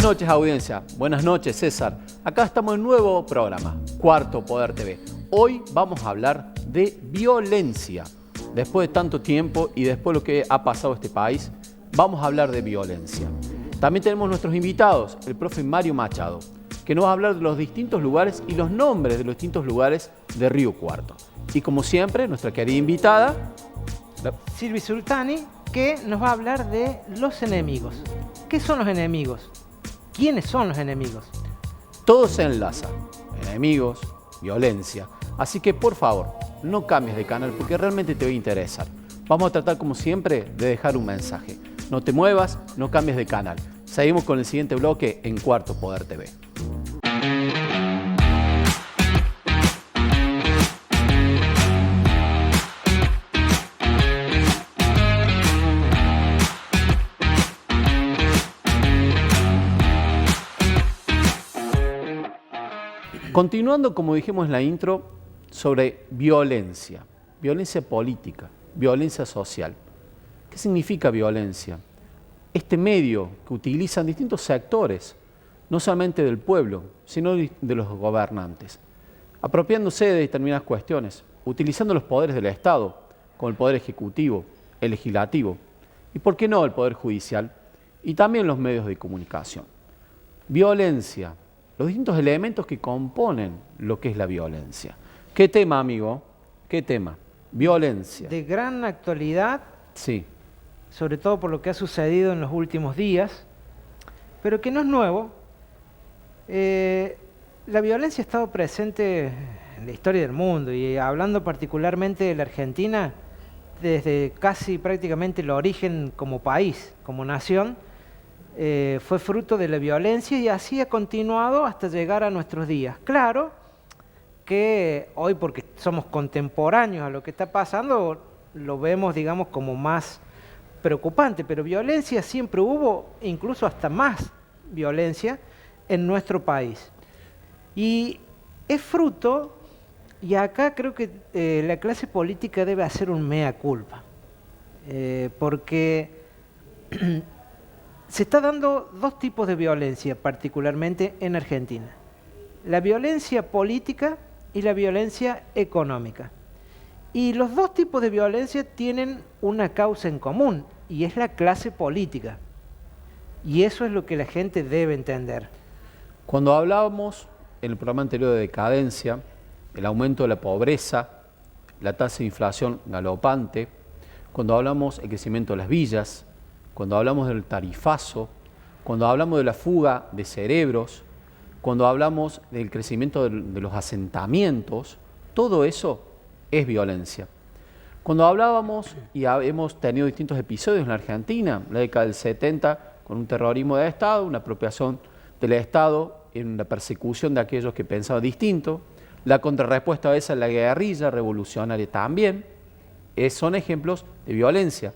Buenas noches, audiencia. Buenas noches, César. Acá estamos en un nuevo programa, Cuarto Poder TV. Hoy vamos a hablar de violencia. Después de tanto tiempo y después de lo que ha pasado en este país, vamos a hablar de violencia. También tenemos nuestros invitados, el profe Mario Machado, que nos va a hablar de los distintos lugares y los nombres de los distintos lugares de Río Cuarto. Y como siempre, nuestra querida invitada, Silvi Sultani, que nos va a hablar de los enemigos. ¿Qué son los enemigos? ¿Quiénes son los enemigos? Todo se enlaza. Enemigos, violencia. Así que, por favor, no cambies de canal porque realmente te va a interesar. Vamos a tratar, como siempre, de dejar un mensaje. No te muevas, no cambies de canal. Seguimos con el siguiente bloque en Cuarto Poder TV. Continuando, como dijimos en la intro, sobre violencia. Violencia política, violencia social. ¿Qué significa violencia? Este medio que utilizan distintos sectores, no solamente del pueblo, sino de los gobernantes, apropiándose de determinadas cuestiones, utilizando los poderes del Estado, como el poder ejecutivo, el legislativo, y por qué no el poder judicial, y también los medios de comunicación. Violencia, los distintos elementos que componen lo que es la violencia. ¿Qué tema, amigo? ¿Qué tema? Violencia. De gran actualidad, Sí. sobre todo por lo que ha sucedido en los últimos días, pero que no es nuevo. La violencia ha estado presente en la historia del mundo y hablando particularmente de la Argentina, desde casi prácticamente el origen como país, como nación, fue fruto de la violencia y así ha continuado hasta llegar a nuestros días. Claro que hoy, porque somos contemporáneos a lo que está pasando, lo vemos, digamos, como más preocupante, pero violencia siempre hubo, incluso hasta más violencia en nuestro país. Y es fruto, y acá creo que la clase política debe hacer un mea culpa, porque se está dando dos tipos de violencia, particularmente en Argentina. La violencia política y la violencia económica. Y los dos tipos de violencia tienen una causa en común, y es la clase política. Y eso es lo que la gente debe entender. Cuando hablábamos en el programa anterior de decadencia, el aumento de la pobreza, la tasa de inflación galopante, cuando hablamos del crecimiento de las villas, cuando hablamos del tarifazo, cuando hablamos de la fuga de cerebros, cuando hablamos del crecimiento de los asentamientos, todo eso es violencia. Cuando hablábamos, y hemos tenido distintos episodios en la Argentina, la década del 70, con un terrorismo de Estado, una apropiación del Estado en la persecución de aquellos que pensaban distinto, la contrarrespuesta a esa es la guerrilla revolucionaria también, son ejemplos de violencia.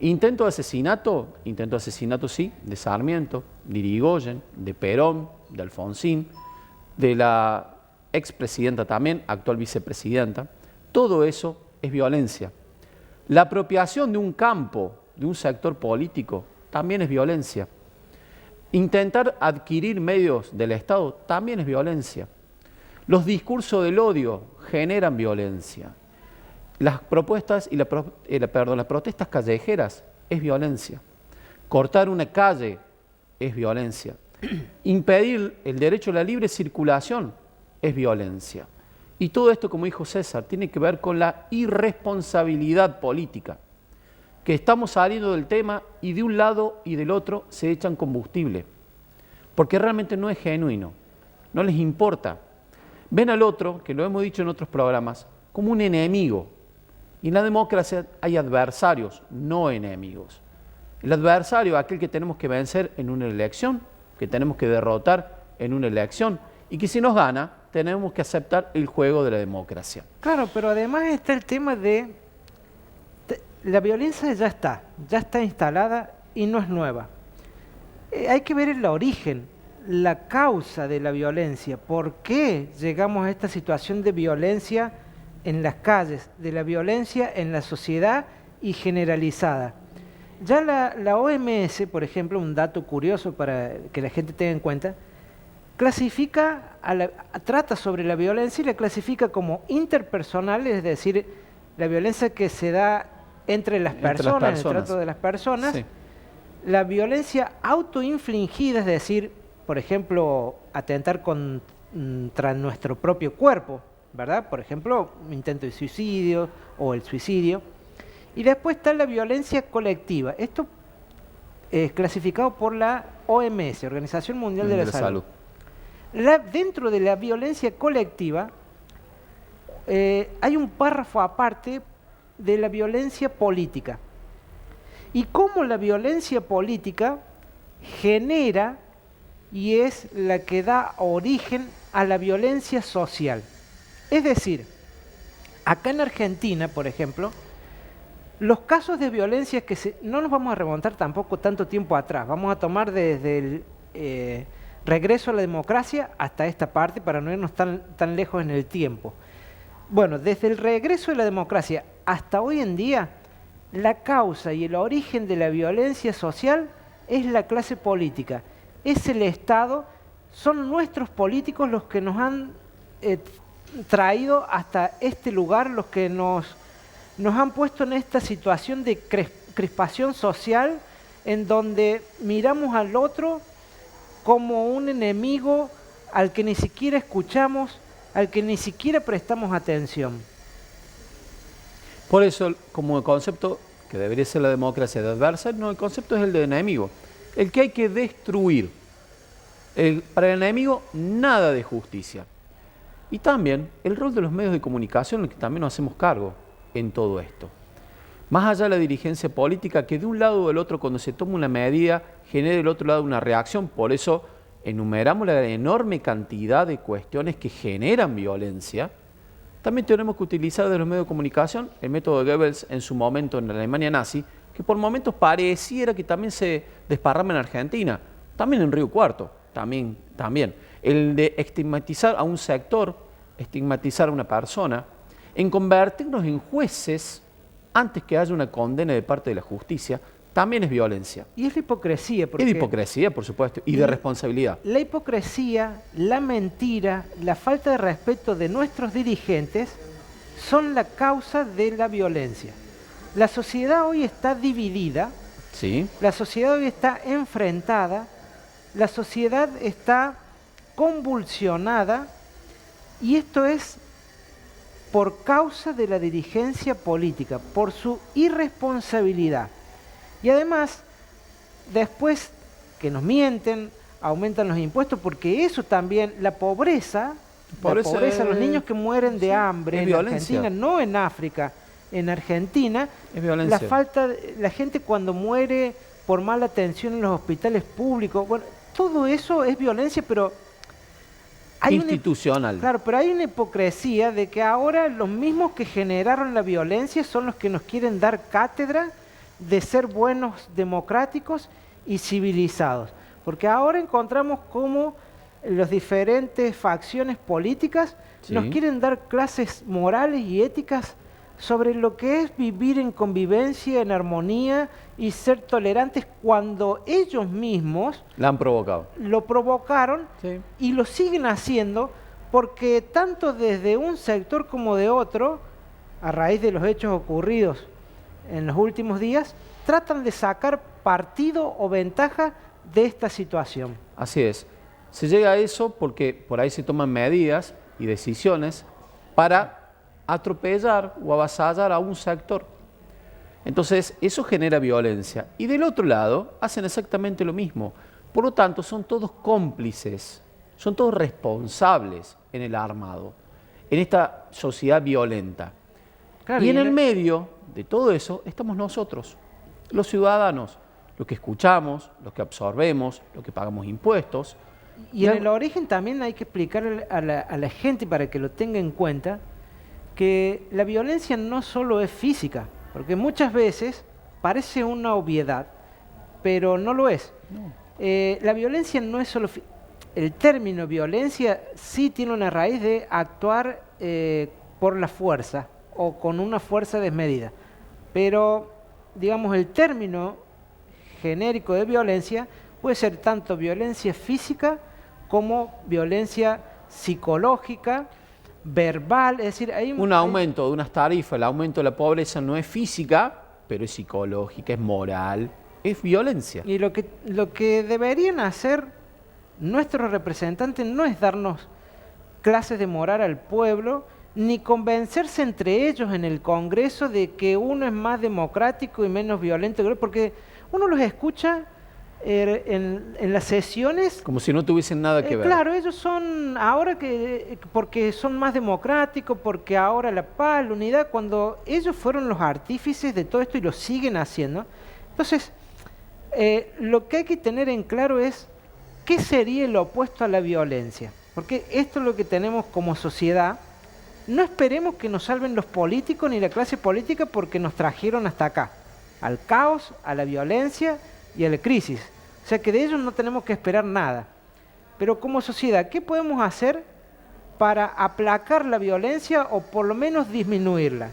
Intento de asesinato sí, de Sarmiento, de Irigoyen, de Perón, de Alfonsín, de la expresidenta también, actual vicepresidenta. Todo eso es violencia. La apropiación de un campo, de un sector político, también es violencia. Intentar adquirir medios del Estado también es violencia. Los discursos del odio generan violencia. Las propuestas y las protestas callejeras es violencia. Cortar una calle es violencia. Impedir el derecho a la libre circulación es violencia. Y todo esto, como dijo César, tiene que ver con la irresponsabilidad política. Que estamos saliendo del tema y de un lado y del otro se echan combustible. Porque realmente no es genuino, no les importa. Ven al otro, que lo hemos dicho en otros programas, como un enemigo. Y en la democracia hay adversarios, no enemigos. El adversario es aquel que tenemos que vencer en una elección, que tenemos que derrotar en una elección, y que si nos gana, tenemos que aceptar el juego de la democracia. Claro, pero además está el tema de la violencia ya está instalada y no es nueva. Hay que ver el origen, la causa de la violencia, por qué llegamos a esta situación de violencia en las calles, de la violencia en la sociedad y generalizada. Ya la OMS, por ejemplo, un dato curioso para que la gente tenga en cuenta, clasifica trata sobre la violencia y la clasifica como interpersonal, es decir, la violencia que se da entre las personas, el trato de las personas, Sí. la violencia autoinfligida, es decir, por ejemplo, atentar contra nuestro propio cuerpo, ¿verdad? Por ejemplo, un intento de suicidio o el suicidio. Y después está la violencia colectiva. Esto es clasificado por la OMS, Organización Mundial de la Salud. Dentro de la violencia colectiva hay un párrafo aparte de la violencia política. Y cómo la violencia política genera y es la que da origen a la violencia social. Es decir, acá en Argentina, por ejemplo, los casos de violencia no nos vamos a remontar tampoco tanto tiempo atrás, vamos a tomar desde el regreso a la democracia hasta esta parte para no irnos tan lejos en el tiempo. Bueno, desde el regreso de la democracia hasta hoy en día, la causa y el origen de la violencia social es la clase política, es el Estado, son nuestros políticos los que nos han traído hasta este lugar, los que nos han puesto en esta situación de crispación social en donde miramos al otro como un enemigo al que ni siquiera escuchamos, al que ni siquiera prestamos atención. Por eso, como el concepto que debería ser la democracia de adversario, no, el concepto es el de enemigo, el que hay que destruir. Para el enemigo, nada de justicia. Y también el rol de los medios de comunicación, en el que también nos hacemos cargo en todo esto. Más allá de la dirigencia política, que de un lado o del otro, cuando se toma una medida, genera del otro lado una reacción. Por eso enumeramos la enorme cantidad de cuestiones que generan violencia. También tenemos que utilizar de los medios de comunicación el método de Goebbels en su momento en la Alemania nazi, que por momentos pareciera que también se desparrama en Argentina, también en Río Cuarto, también. El de estigmatizar a un sector, estigmatizar a una persona, en convertirnos en jueces antes que haya una condena de parte de la justicia, también es violencia. Y es la hipocresía. Es de hipocresía, por supuesto, y de responsabilidad. La hipocresía, la mentira, la falta de respeto de nuestros dirigentes son la causa de la violencia. La sociedad hoy está dividida, ¿sí? La sociedad hoy está enfrentada, la sociedad está convulsionada y esto es por causa de la dirigencia política, por su irresponsabilidad. Y además, después que nos mienten, aumentan los impuestos, porque eso también, la pobreza, los niños que mueren de hambre en Argentina, no en África, en Argentina, es violencia. La gente cuando muere por mala atención en los hospitales públicos, bueno, todo eso es violencia, pero hay institucional. Claro, pero hay una hipocresía de que ahora los mismos que generaron la violencia son los que nos quieren dar cátedra de ser buenos, democráticos y civilizados. Porque ahora encontramos cómo las diferentes facciones políticas nos quieren dar clases morales y éticas sobre lo que es vivir en convivencia, en armonía y ser tolerantes cuando ellos mismos la han provocado. Lo provocaron y lo siguen haciendo porque tanto desde un sector como de otro, a raíz de los hechos ocurridos en los últimos días, tratan de sacar partido o ventaja de esta situación. Así es. Se llega a eso porque por ahí se toman medidas y decisiones para atropellar o avasallar a un sector. Entonces, eso genera violencia. Y del otro lado, hacen exactamente lo mismo. Por lo tanto, son todos cómplices, son todos responsables en el armado, en esta sociedad violenta. Claro, y en el medio de todo eso estamos nosotros, los ciudadanos, los que escuchamos, los que absorbemos, los que pagamos impuestos. Y en el origen también hay que explicarle a la gente para que lo tenga en cuenta que la violencia no solo es física, porque muchas veces parece una obviedad, pero no lo es. No. La violencia no es solo... El término violencia sí tiene una raíz de actuar por la fuerza o con una fuerza desmedida, pero digamos el término genérico de violencia puede ser tanto violencia física como violencia psicológica, verbal, es decir, un aumento de unas tarifas, el aumento de la pobreza no es física, pero es psicológica, es moral, es violencia. Y lo que deberían hacer nuestros representantes no es darnos clases de moral al pueblo, ni convencerse entre ellos en el Congreso de que uno es más democrático y menos violento, porque uno los escucha en las sesiones. Como si no tuviesen nada que ver. Claro, ellos son ahora porque son más democráticos, porque ahora la paz, la unidad, cuando ellos fueron los artífices de todo esto y lo siguen haciendo. Entonces, lo que hay que tener en claro es qué sería el opuesto a la violencia. Porque esto es lo que tenemos como sociedad. No esperemos que nos salven los políticos ni la clase política porque nos trajeron hasta acá, al caos, a la violencia y a la crisis. O sea que de ellos no tenemos que esperar nada. Pero como sociedad, ¿qué podemos hacer para aplacar la violencia o por lo menos disminuirla?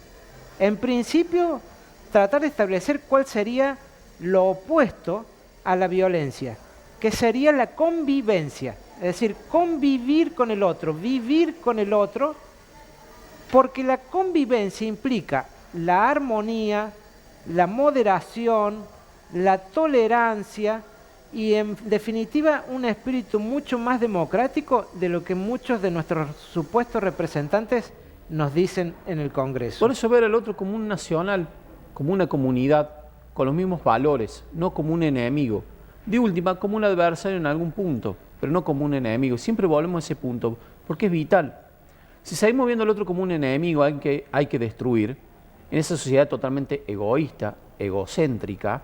En principio, tratar de establecer cuál sería lo opuesto a la violencia, que sería la convivencia. Es decir, convivir con el otro, vivir con el otro, porque la convivencia implica la armonía, la moderación, la tolerancia y en definitiva un espíritu mucho más democrático de lo que muchos de nuestros supuestos representantes nos dicen en el Congreso. Por eso ver al otro como un nacional, como una comunidad, con los mismos valores, no como un enemigo. De última, como un adversario en algún punto, pero no como un enemigo. Siempre volvemos a ese punto, porque es vital. Si seguimos viendo al otro como un enemigo hay que destruir, en esa sociedad totalmente egoísta, egocéntrica,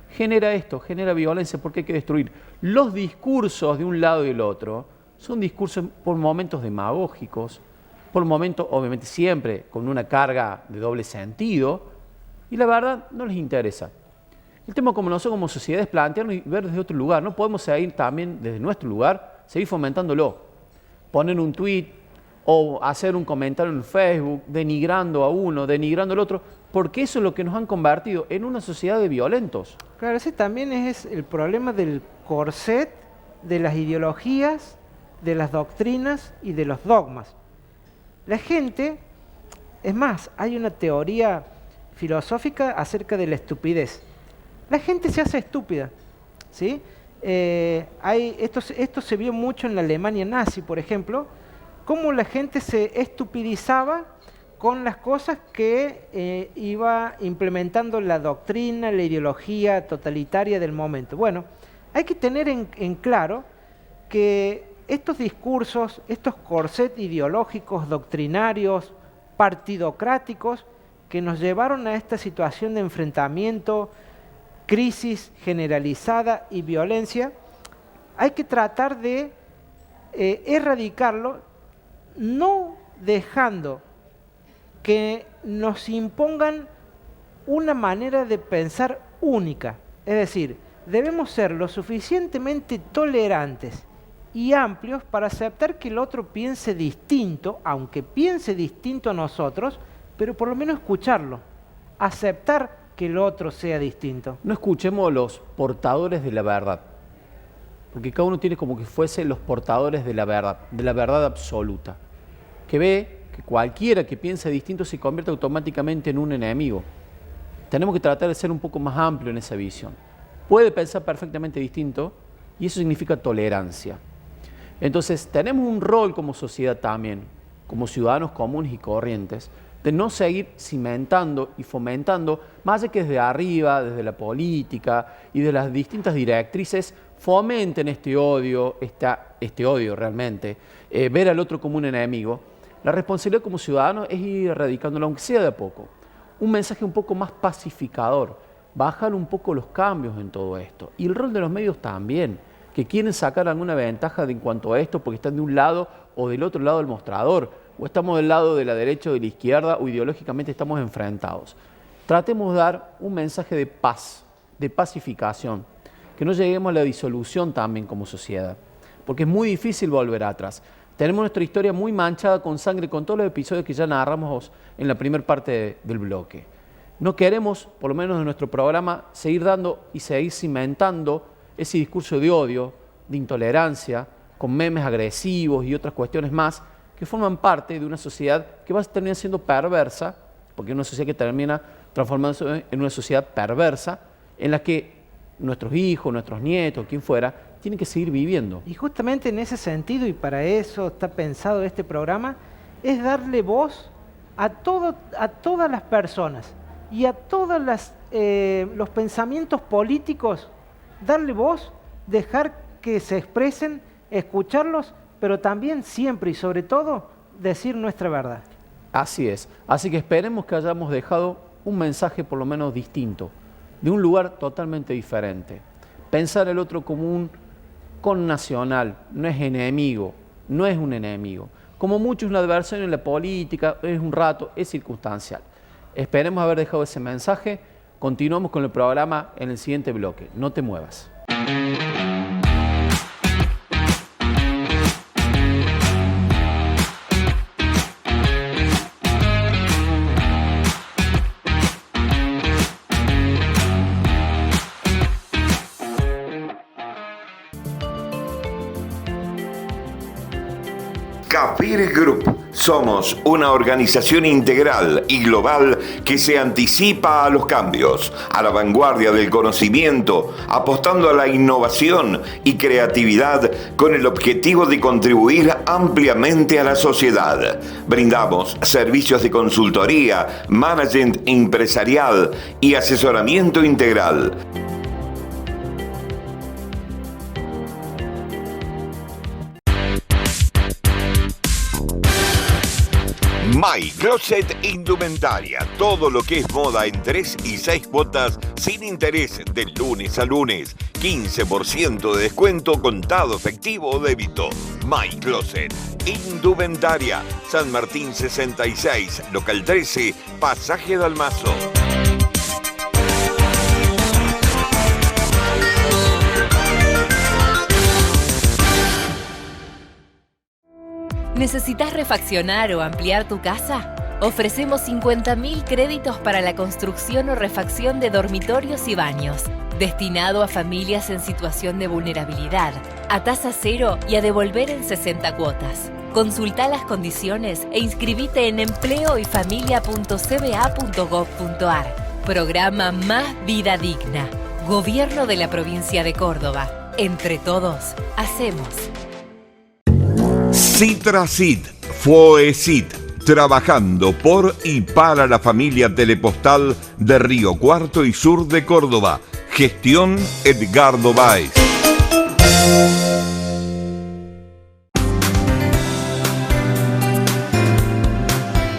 genera esto, genera violencia porque hay que destruir. Los discursos de un lado y del otro son discursos por momentos demagógicos, por momentos, obviamente siempre, con una carga de doble sentido, y la verdad no les interesa. El tema como nosotros como sociedad es plantearnos y ver desde otro lugar. No podemos seguir también desde nuestro lugar, seguir fomentándolo. Poner un tuit o hacer un comentario en Facebook denigrando a uno, denigrando al otro, porque eso es lo que nos han convertido en una sociedad de violentos. Claro, ese también es el problema del corset, de las ideologías, de las doctrinas y de los dogmas. La gente, es más, hay una teoría filosófica acerca de la estupidez. La gente se hace estúpida, ¿sí? Esto se vio mucho en la Alemania nazi, por ejemplo, cómo la gente se estupidizaba con las cosas que iba implementando la doctrina, la ideología totalitaria del momento. Bueno, hay que tener en claro que estos discursos, estos corsets ideológicos, doctrinarios, partidocráticos, que nos llevaron a esta situación de enfrentamiento, crisis generalizada y violencia, hay que tratar de erradicarlo, no dejando que nos impongan una manera de pensar única. Es decir, debemos ser lo suficientemente tolerantes y amplios para aceptar que el otro piense distinto, aunque piense distinto a nosotros, pero por lo menos escucharlo, aceptar que el otro sea distinto. No escuchemos a los portadores de la verdad, porque cada uno tiene como que fuese los portadores de la verdad absoluta, que ve que cualquiera que piense distinto se convierte automáticamente en un enemigo. Tenemos que tratar de ser un poco más amplio en esa visión. Puede pensar perfectamente distinto y eso significa tolerancia. Entonces, tenemos un rol como sociedad también, como ciudadanos comunes y corrientes, de no seguir cimentando y fomentando, más allá que desde arriba, desde la política y de las distintas directrices, fomenten este odio realmente, ver al otro como un enemigo. La responsabilidad como ciudadano es ir erradicándolo, aunque sea de a poco. Un mensaje un poco más pacificador, bajar un poco los cambios en todo esto. Y el rol de los medios también, que quieren sacar alguna ventaja en cuanto a esto porque están de un lado o del otro lado del mostrador, o estamos del lado de la derecha o de la izquierda, o ideológicamente estamos enfrentados. Tratemos de dar un mensaje de paz, de pacificación, que no lleguemos a la disolución también como sociedad, porque es muy difícil volver atrás. Tenemos nuestra historia muy manchada con sangre, con todos los episodios que ya narramos en la primera parte del bloque. No queremos, por lo menos en nuestro programa, seguir dando y seguir cimentando ese discurso de odio, de intolerancia, con memes agresivos y otras cuestiones más que forman parte de una sociedad que va a terminar siendo perversa, porque es una sociedad que termina transformándose en una sociedad perversa, en la que nuestros hijos, nuestros nietos, quien fuera, tienen que seguir viviendo. Y justamente en ese sentido, y para eso está pensado este programa, es darle voz a todas las personas y a todos los pensamientos políticos, darle voz, dejar que se expresen, escucharlos, pero también siempre y sobre todo decir nuestra verdad. Así es. Así que esperemos que hayamos dejado un mensaje por lo menos distinto, de un lugar totalmente diferente. Pensar el otro como un connacional, no es enemigo, no es un enemigo. Como mucho es una adversario en la política, es un rato, es circunstancial. Esperemos haber dejado ese mensaje. Continuamos con el programa en el siguiente bloque. No te muevas. Capire Group. Somos una organización integral y global que se anticipa a los cambios, a la vanguardia del conocimiento, apostando a la innovación y creatividad con el objetivo de contribuir ampliamente a la sociedad. Brindamos servicios de consultoría, management empresarial y asesoramiento integral. My Closet Indumentaria, todo lo que es moda en 3 y 6 cuotas sin interés de lunes a lunes. 15% de descuento contado efectivo o débito. My Closet Indumentaria, San Martín 66, local 13, Pasaje Dalmazo. ¿Necesitas refaccionar o ampliar tu casa? Ofrecemos 50.000 créditos para la construcción o refacción de dormitorios y baños, destinado a familias en situación de vulnerabilidad, a tasa cero y a devolver en 60 cuotas. Consulta las condiciones e inscribite en empleoyfamilia.cba.gov.ar. Programa Más Vida Digna. Gobierno de la Provincia de Córdoba. Entre todos, hacemos. Citracit, Foecit, trabajando por y para la familia telepostal de Río Cuarto y sur de Córdoba. Gestión Edgardo Báez.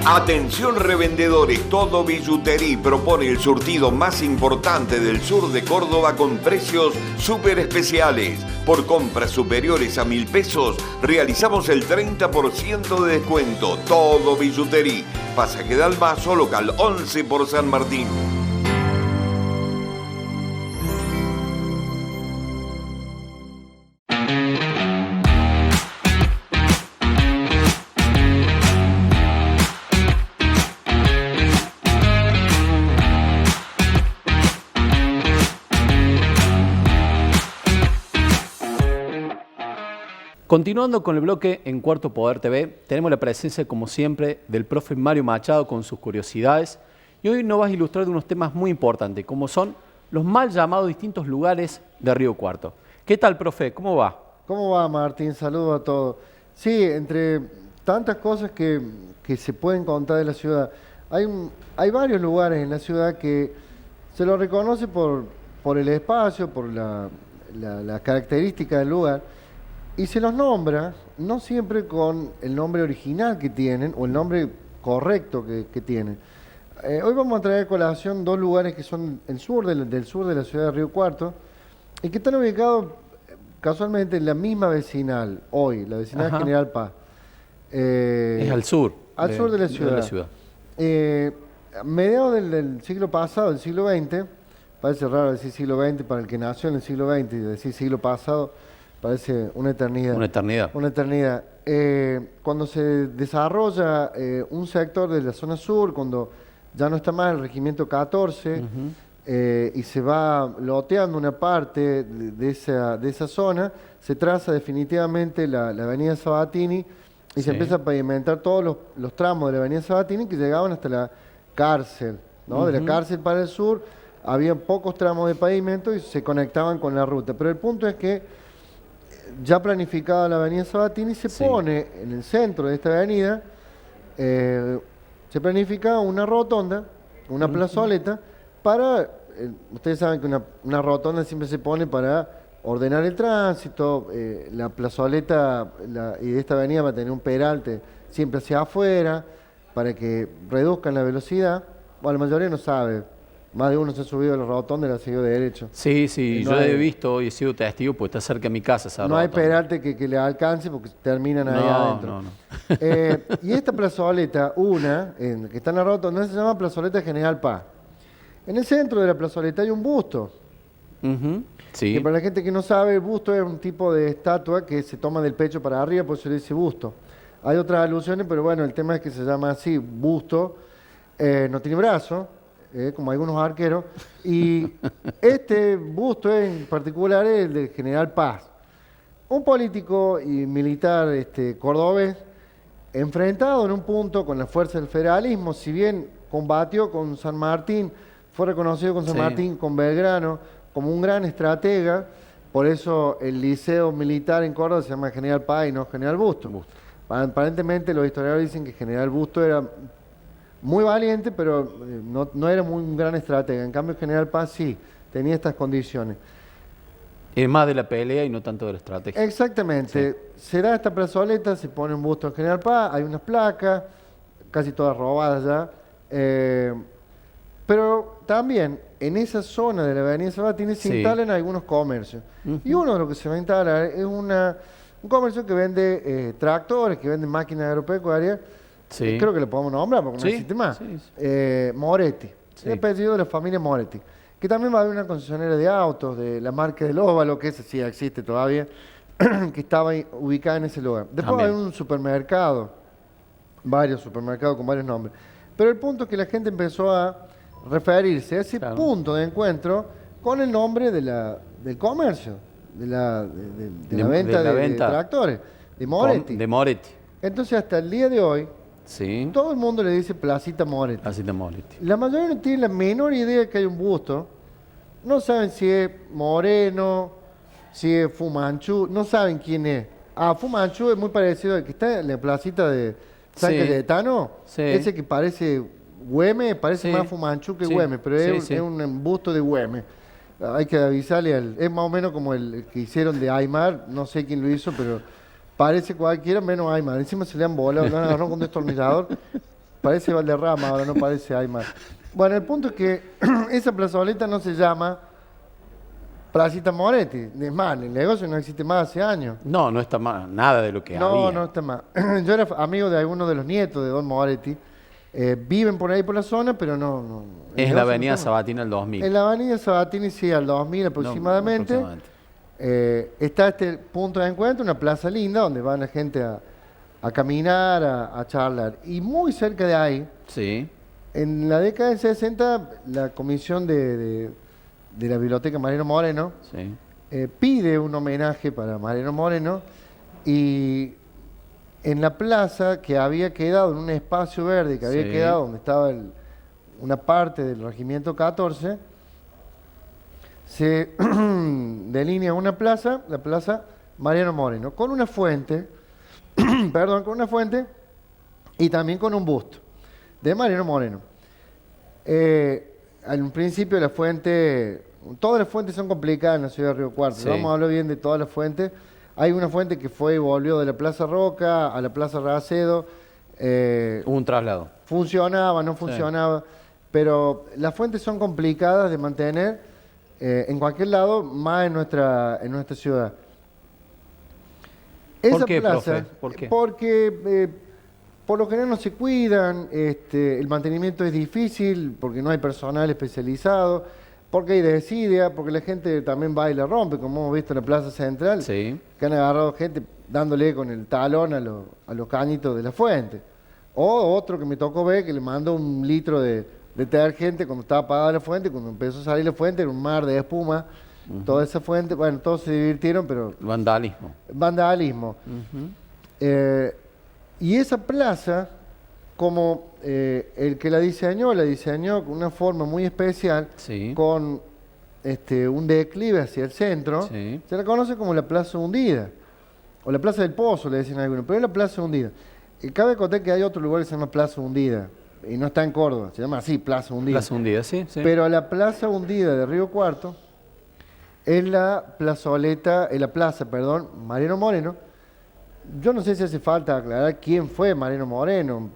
Atención revendedores, Todo Billuterí propone el surtido más importante del sur de Córdoba con precios súper especiales. Por compras superiores a 1.000 pesos, realizamos el 30% de descuento. Todo Billuterí, Pasaje Dalmazo, local 11 por San Martín. Continuando con el bloque en Cuarto Poder TV, tenemos la presencia, como siempre, del profe Mario Machado con sus curiosidades. Y hoy nos vas a ilustrar de unos temas muy importantes, como son los mal llamados distintos lugares de Río Cuarto. ¿Qué tal, profe? ¿Cómo va? ¿Cómo va, Martín? Saludos a todos. Sí, entre tantas cosas que se pueden contar de la ciudad, hay varios lugares en la ciudad que se lo reconoce por el espacio, por la característica del lugar, y se los nombra, no siempre con el nombre original que tienen o el nombre correcto que tienen. Hoy vamos a traer a colación dos lugares que son del sur de la ciudad de Río Cuarto y que están ubicados casualmente en la misma vecinal, hoy, la vecinal General Paz. Es al sur. Al sur de la ciudad. A mediados del siglo pasado, del siglo XX, parece raro decir siglo XX para el que nació en el siglo XX y decir siglo pasado, parece una eternidad. Una eternidad. Una eternidad. Cuando se desarrolla un sector de la zona sur, cuando ya no está más el regimiento 14, y se va loteando una parte de esa zona, se traza definitivamente la avenida Sabatini y se empieza a pavimentar todos los tramos de la avenida Sabatini que llegaban hasta la cárcel, ¿no? De la cárcel para el sur había pocos tramos de pavimento y se conectaban con la ruta. Pero el punto es que ya planificada la avenida Sabatini se pone en el centro de esta avenida, se planifica una rotonda, una plazoleta, para, ustedes saben que una rotonda siempre se pone para ordenar el tránsito, la plazoleta y de esta avenida va a tener un peralte siempre hacia afuera, para que reduzcan la velocidad. Bueno, la mayoría no sabe, más de uno se ha subido a la rotonda y la ha seguido derecho. Sí, sí, No yo he hay- visto y he sido testigo, pues está cerca de mi casa esa No hay rotonda. peralte que le alcance porque terminan ahí No, adentro. no. Y esta plazoleta, que está en la rotonda, se llama plazoleta General Paz. En el centro de la plazoleta hay un busto. Ujú, sí. Que para la gente que no sabe, el busto es un tipo de estatua que se toma del pecho para arriba, por eso le dice busto. Hay otras alusiones, pero bueno, el tema es que se llama así, busto. No tiene brazo, como algunos arqueros. Y este busto en particular es el del General Paz. Un político y militar cordobés, enfrentado en un punto con la fuerza del federalismo, si bien combatió con San Martín, fue reconocido con San Sí. Martín, con Belgrano, como un gran estratega, por eso el liceo militar en Córdoba se llama General Paz y no General Busto. Aparentemente los historiadores dicen que General Busto era muy valiente, pero no era muy un gran estratega. En cambio General Paz sí, tenía estas condiciones. Es más de la pelea y no tanto de la estrategia. Exactamente. Se da esta plazoleta, se pone un busto en General Paz, hay unas placas, casi todas robadas ya. Pero también en esa zona de la avenida Sabatini se Sí. instalan algunos comercios. Y uno de los que se va a instalar es un comercio que vende tractores, que vende máquinas agropecuarias. Sí. Creo que lo podemos nombrar porque no Sí, existe más. sí, Moretti. Sí. El apellido de la familia Moretti. Que también va a haber una concesionaria de autos de la marca del Óvalo, que esa sí existe todavía, que estaba ubicada en ese lugar. Después va a También. haber un supermercado, varios supermercados con varios nombres. Pero el punto es que la gente empezó a referirse a ese Claro. punto de encuentro con el nombre del comercio, de la venta de tractores, de Moretti. De Moretti. Entonces hasta el día de hoy, Sí. todo el mundo le dice Placita Moretti. Así de Moretti. La mayoría no tiene la menor idea de que hay un busto. No saben si es Moreno, si es Fumanchu, no saben quién es. Fumanchu es muy parecido al que está en la placita de San Sí. Cayetano. Sí. Ese que parece Güemes, parece Sí. más Fumanchu que Sí. Güemes, pero Sí, es sí. un busto de Güemes. Hay que avisarle es más o menos como el que hicieron de Aymar, no sé quién lo hizo, pero parece cualquiera menos Aymar. Encima se le han volado, lo han agarrado con un destornillador. Parece Valderrama, ahora no parece Aymar. Bueno, el punto es que esa plazoleta no se llama Placita Moretti. Es más, el negocio no existe más hace años. No, no está más, nada de lo que No, había. no está más. Yo era amigo de algunos de los nietos de Don Moretti. Viven por ahí por la zona, pero no. el Es negocio la no avenida está más. Sabatina del 2000. En la avenida Sabatini, sí, al 2000 No, aproximadamente. Está este punto de encuentro, una plaza linda donde va la gente a caminar, a charlar. Y muy cerca de ahí, Sí. en la década del 60, la comisión de la Biblioteca Mariano Moreno Sí. pide un homenaje para Mariano Moreno y en la plaza que había quedado, en un espacio verde que había Sí. quedado donde estaba una parte del Regimiento 14, se delinea una plaza, la plaza Mariano Moreno, con una fuente, perdón, con una fuente y también con un busto de Mariano Moreno. En un principio la fuente, todas las fuentes son complicadas en la ciudad de Río Cuarto. Sí. Vamos a hablar bien de todas las fuentes. Hay una fuente que fue y volvió de la Plaza Roca a la Plaza Racedo. Hubo un traslado. Funcionaba, no funcionaba. Pero las fuentes son complicadas de mantener en cualquier lado, más en nuestra ciudad. ¿Por qué, profe? ¿Por qué? Porque por lo general no se cuidan, el mantenimiento es difícil, porque no hay personal especializado, porque hay desidia, porque la gente también va y la rompe, como hemos visto en la Plaza Central, Sí. que han agarrado gente dándole con el talón a los cañitos de la fuente. O otro que me tocó ver que le mandó un litro de detergente cuando estaba apagada la fuente, cuando empezó a salir la fuente era un mar de espuma, toda esa fuente, bueno, todos se divirtieron, pero... Vandalismo. Vandalismo. Y esa plaza, como el que la diseñó con una forma muy especial, Sí. con un declive hacia el centro, Sí. se la conoce como la Plaza Hundida, o la Plaza del Pozo, le dicen algunos, pero es la Plaza Hundida. Y cabe contar que hay otro lugar que se llama Plaza Hundida, y no está en Córdoba, se llama así, Plaza Hundida. Plaza Hundida, sí, sí. Pero la Plaza Hundida de Río Cuarto es la plaza, Mariano Moreno. Yo no sé si hace falta aclarar quién fue Mariano Moreno,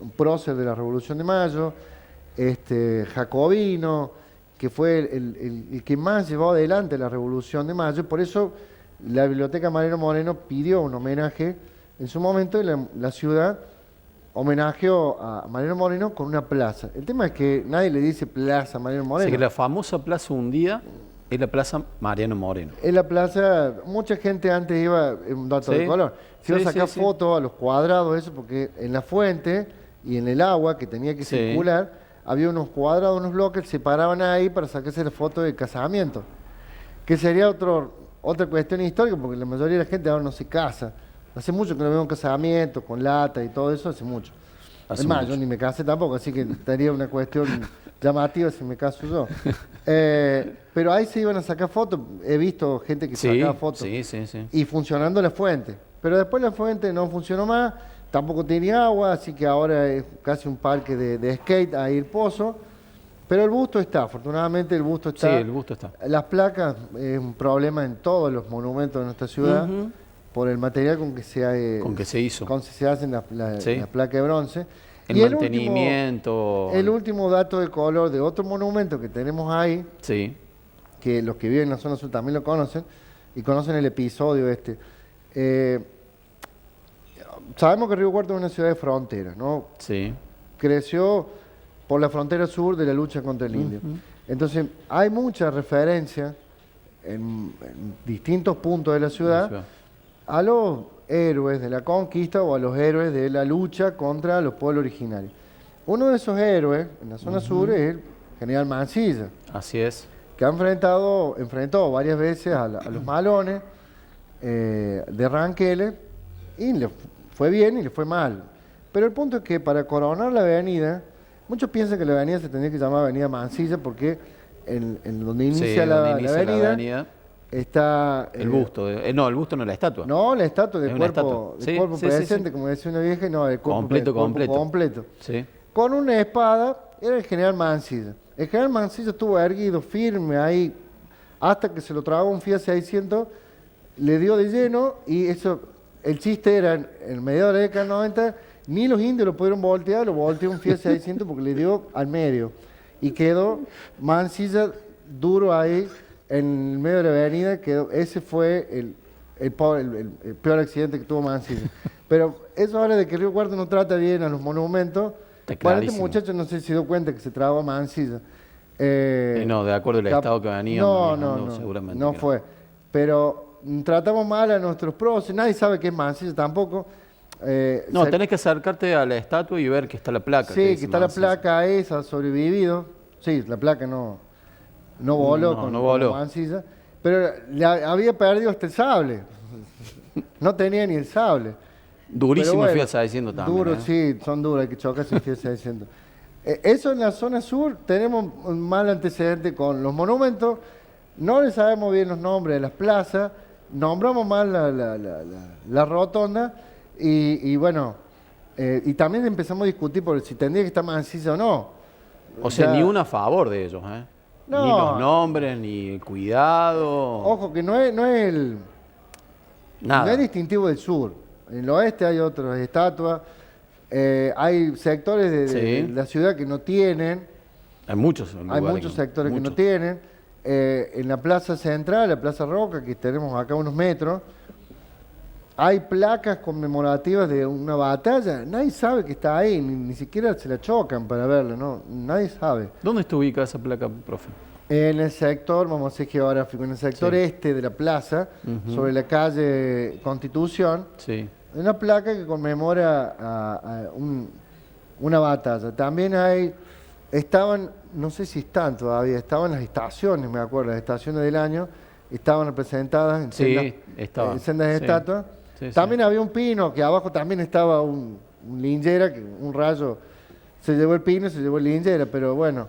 un prócer de la Revolución de Mayo, jacobino, que fue el que más llevó adelante la Revolución de Mayo. Por eso la Biblioteca Mariano Moreno pidió un homenaje en su momento y la ciudad homenajeó a Mariano Moreno con una plaza. El tema es que nadie le dice Plaza Mariano Moreno. Así que la famosa Plaza Hundida es la Plaza Mariano Moreno. En la plaza, mucha gente antes iba, un dato Sí. de color, se iba a Sí, sacar sí, sí. fotos a los cuadrados, eso, porque en la fuente y en el agua que tenía que Sí. circular, había unos cuadrados, unos bloques, se paraban ahí para sacarse la foto de casamiento, que sería otra cuestión histórica, porque la mayoría de la gente ahora no se casa. Hace mucho que no veo un casamiento con lata y todo eso, hace mucho. Hace Es más, mucho. yo ni me casé tampoco, así que estaría una cuestión llamativa si me caso yo. Pero ahí se iban a sacar fotos. He visto gente que Sí, sacaba fotos. sí, sí, sí. Y funcionando la fuente. Pero después la fuente no funcionó más, tampoco tenía agua, así que ahora es casi un parque de skate ahí el pozo. Pero el busto está, afortunadamente el busto está. Sí, el gusto está. Las placas es un problema en todos los monumentos de nuestra ciudad, Ujú. por el material con que Con que se hizo. se hacen Sí. las placas de bronce. El Y mantenimiento. el último dato de color de otro monumento que tenemos ahí, Sí, que los que viven en la zona sur también lo conocen, y conocen el episodio sabemos que Río Cuarto es una ciudad de frontera, ¿no? sí. Creció por la frontera sur de la lucha contra el indio. Entonces, hay mucha referencia en distintos puntos de la ciudad a los héroes de la conquista o a los héroes de la lucha contra los pueblos originarios. Uno de esos héroes en la zona sur es el general Mansilla, Así es. que enfrentó varias veces a los malones de Ranqueles y le fue bien y le fue mal. Pero el punto es que para coronar la avenida, muchos piensan que la avenida se tendría que llamar Avenida Mansilla porque en donde inicia, Sí, la, donde la inicia la avenida avenida, está... el busto. No, el busto no, la estatua. No, la estatua Es del una cuerpo, estatua. del Sí, cuerpo sí, sí, presente, sí. como decía una vieja, no, el cuerpo Completo, cuerpo completo. Sí. Con una espada, era el general Mansilla. El general Mansilla estuvo erguido, firme ahí, hasta que se lo tragó un Fiat 600, le dio de lleno, y eso, el chiste era, en medio de la década del 90, ni los indios lo pudieron voltear, lo volteó un Fiat 600 porque le dio al medio. Y quedó Mansilla duro ahí, en el medio de la avenida, ese fue el peor accidente que tuvo Mansilla. Pero eso habla de que Río Cuarto no trata bien a los monumentos. Está Bueno, este clarísimo. muchacho no sé si se dio cuenta que se tragó a Mansilla. No, de acuerdo al estado que venía manejando, no, seguramente no que no. fue. Pero tratamos mal a nuestros próceres, nadie sabe qué es Mansilla tampoco. No, tenés que acercarte a la estatua y ver que está la placa. Sí, dice que está la Mansilla. placa esa, sobrevivido. Sí, la placa no voló No, con no voló. con Mansilla, pero había perdido hasta el sable. No tenía ni el sable. Durísimo Pero el Fiat 600 también. Duro, ¿eh? sí, son duros, hay que chocar sin Fiat 600. Eso en la zona sur tenemos un mal antecedente con los monumentos, no le sabemos bien los nombres de las plazas, nombramos mal la rotonda y bueno, y también empezamos a discutir por si tendría que estar Mansilla o no. O sea, Ya- ni uno a favor de ellos, ¿eh? No. Ni los nombres, ni el cuidado. Ojo, que no es Nada. no es distintivo del sur. En el oeste hay otras estatuas, hay sectores de Sí. la ciudad que no tienen. Hay muchos Hay lugares muchos sectores que no muchos. tienen. En la plaza central, la plaza Roca, que tenemos acá unos metros, hay placas conmemorativas de una batalla. Nadie sabe que está ahí, ni siquiera se la chocan para verla, ¿no? Nadie sabe. ¿Dónde está ubicada esa placa, profe? En el sector, vamos a ser geográfico, en el sector Sí. este de la plaza, sobre la calle Constitución, Sí. hay una placa que conmemora una batalla. También hay estaban, no sé si están todavía, estaban las estaciones, me acuerdo, las estaciones del año, estaban representadas en Sí, estaban. en sendas de Sí. estatuas. Sí, También había un pino, que abajo también estaba un lingera, que un rayo se llevó el pino, se llevó el lingera, pero bueno,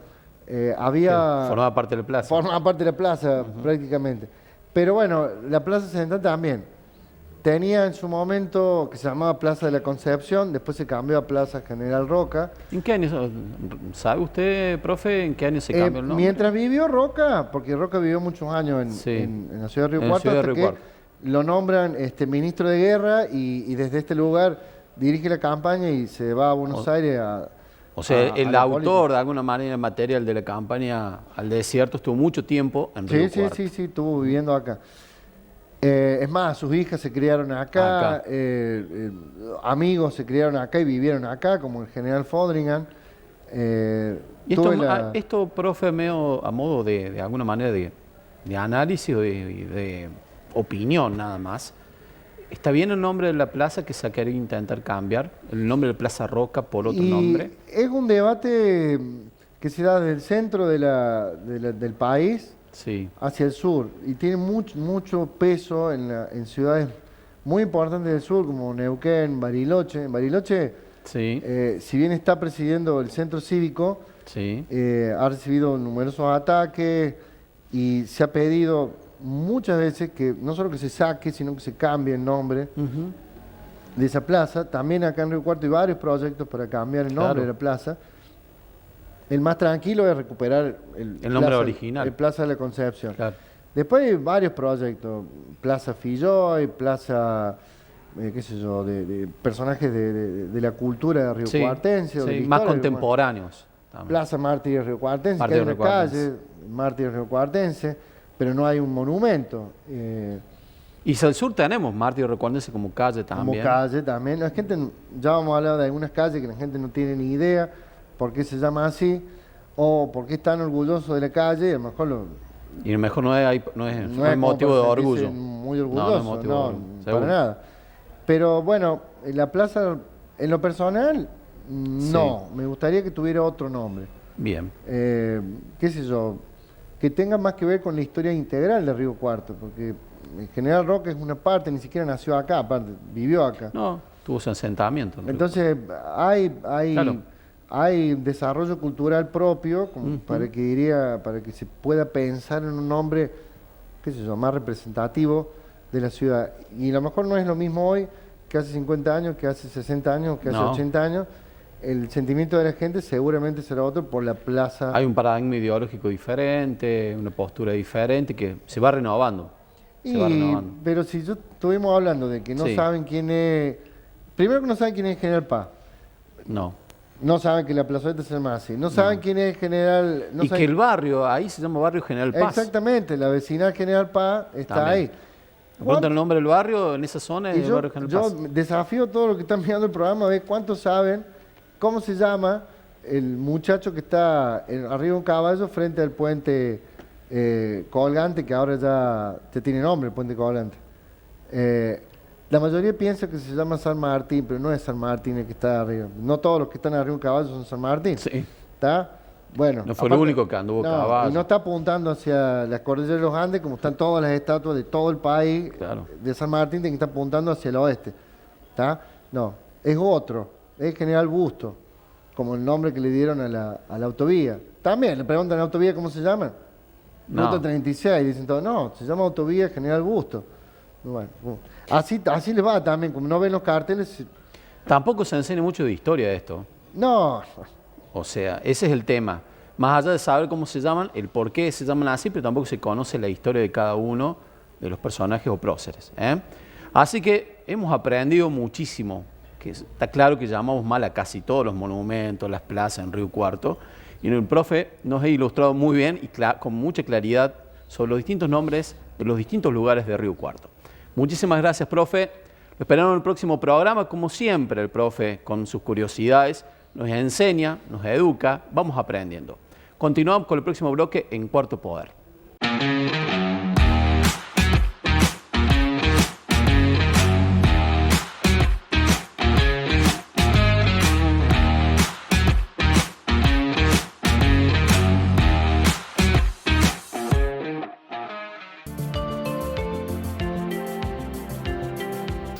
había... Formaba parte de la plaza. Formaba parte de la plaza, prácticamente. Pero bueno, la Plaza Central también tenía en su momento, que se llamaba Plaza de la Concepción, después se cambió a Plaza General Roca. ¿En qué año, sabe usted, profe, en qué año se cambió el nombre? Mientras vivió Roca, porque Roca vivió muchos años en la ciudad de Río En la Cuarto, ciudad de hasta Río que Cuarto. lo nombran ministro de guerra y desde este lugar dirige la campaña y se va a Buenos Aires a... O sea, el la autor, política. de alguna manera, material de la campaña al desierto, estuvo mucho tiempo en Río Sí, Cuarto. sí, estuvo viviendo acá. Es más, sus hijas se criaron acá, amigos se criaron acá y vivieron acá, como el general Fodringham. Y esto, profe, medio a modo de alguna manera de análisis o de opinión nada más. ¿Está bien el nombre de la plaza que se quería intentar cambiar? ¿El nombre de Plaza Roca por otro nombre? Es un debate que se da desde el centro del país Sí. hacia el sur y tiene mucho peso en ciudades muy importantes del sur como Neuquén, Bariloche. Bariloche, Sí. si bien está presidiendo el centro cívico, Sí. ha recibido numerosos ataques y se ha pedido muchas veces que no solo que se saque, sino que se cambie el nombre Ujú. de esa plaza. También acá en Río Cuarto hay varios proyectos para cambiar el nombre Claro. de la plaza. El más tranquilo es recuperar el nombre original. el Plaza de la Concepción. Claro. Después hay varios proyectos, Plaza Filloy, Plaza, qué sé yo, de personajes de la cultura Sí, riocuartense. o de sí, la más historia contemporáneos. también. Plaza Mártires Riocuartense, que Mártires hay una Riocuartense. calle, Mártires Riocuartense, pero no hay un monumento. Y hacia el sur tenemos Mártir Recuérdense como calle Como también. calle también. La gente, ya vamos a hablar de algunas calles que la gente no tiene ni idea por qué se llama así, o por qué es tan orgulloso de la calle, y a lo mejor Y a lo mejor no es no hay es motivo de como para orgullo. sentirse muy No, orgulloso, no es motivo de orgullo, para seguro. nada. Pero bueno, la plaza, en lo personal, no, me gustaría que tuviera otro nombre. Bien. Qué sé yo, que tenga más que ver con la historia integral de Río Cuarto, porque el General Roca es una parte, ni siquiera nació acá, aparte, vivió acá. No, tuvo su asentamiento. Entonces, Claro. hay desarrollo cultural propio como para que se pueda pensar en un nombre, qué sé yo, más representativo de la ciudad. Y a lo mejor no es lo mismo hoy que hace 50 años, que hace 60 años, que hace No. 80 años. El sentimiento de la gente seguramente será otro por la plaza. Hay un paradigma ideológico diferente, una postura diferente que se va renovando. Pero si yo estuvimos hablando de que no Sí. saben quién es, primero que no saben quién es General Paz, No. no saben que la plazoleta se llama así, no saben quién es General... No y saben- que el barrio, ahí se llama Barrio General Paz. Exactamente, la vecinal General Paz está También. ahí. Me preguntan el nombre del barrio, en esa zona Y es el Barrio General yo Paz. desafío a todos los que están mirando el programa a ver cuántos saben cómo se llama el muchacho que está arriba de un caballo frente al puente colgante, que ahora ya tiene nombre, el puente colgante. La mayoría piensa que se llama San Martín, pero no es San Martín el que está arriba. No todos los que están arriba de un caballo son San Martín. Sí. ¿Está? Bueno, No fue el único que anduvo caballo. Y no está apuntando hacia la cordillera de los Andes, como están todas las estatuas de todo el país Claro. de San Martín, tienen que estar apuntando hacia el oeste. ¿Está? No, es otro, es General Busto, como el nombre que le dieron a la autovía. También le preguntan a la autovía cómo se llama. No. Ruta 36, dicen todos, no, se llama Autovía General Busto. Bueno, así les va también, como no ven los carteles. Tampoco se enseña mucho de historia de esto. No, O sea, ese es el tema. Más allá de saber cómo se llaman, el por qué se llaman así, pero tampoco se conoce la historia de cada uno de los personajes o próceres. Así que hemos aprendido muchísimo, que está claro que llamamos mal a casi todos los monumentos, las plazas en Río Cuarto, y el profe nos ha ilustrado muy bien y con mucha claridad sobre los distintos nombres de los distintos lugares de Río Cuarto. Muchísimas gracias, profe. Lo esperamos en el próximo programa. Como siempre, el profe, con sus curiosidades, nos enseña, nos educa, vamos aprendiendo. Continuamos con el próximo bloque en Cuarto Poder.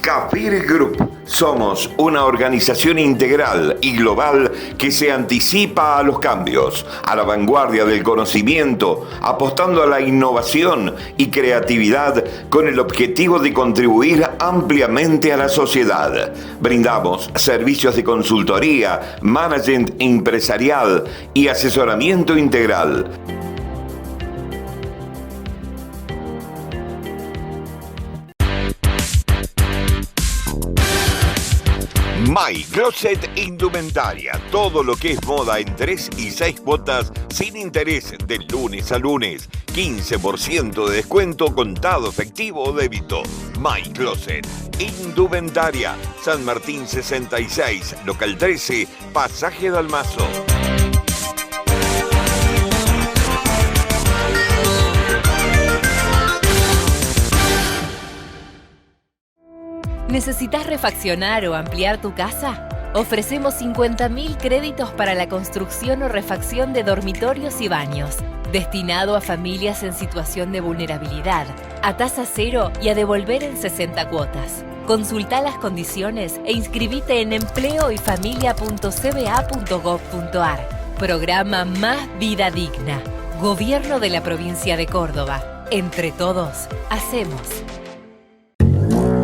Cafire Group. Somos una organización integral y global que se anticipa a los cambios, a la vanguardia del conocimiento, apostando a la innovación y creatividad con el objetivo de contribuir ampliamente a la sociedad. Brindamos servicios de consultoría, management empresarial y asesoramiento integral. My Closet Indumentaria, todo lo que es moda en 3 y 6 cuotas sin interés de lunes a lunes. 15% de descuento contado, efectivo o débito. My Closet Indumentaria, San Martín 66, local 13, Pasaje Dalmazo. ¿Necesitas refaccionar o ampliar tu casa? Ofrecemos 50.000 créditos para la construcción o refacción de dormitorios y baños, destinado a familias en situación de vulnerabilidad, a tasa cero y a devolver en 60 cuotas. Consulta las condiciones e inscribite en empleoyfamilia.cba.gov.ar. Programa Más Vida Digna. Gobierno de la Provincia de Córdoba. Entre todos, hacemos.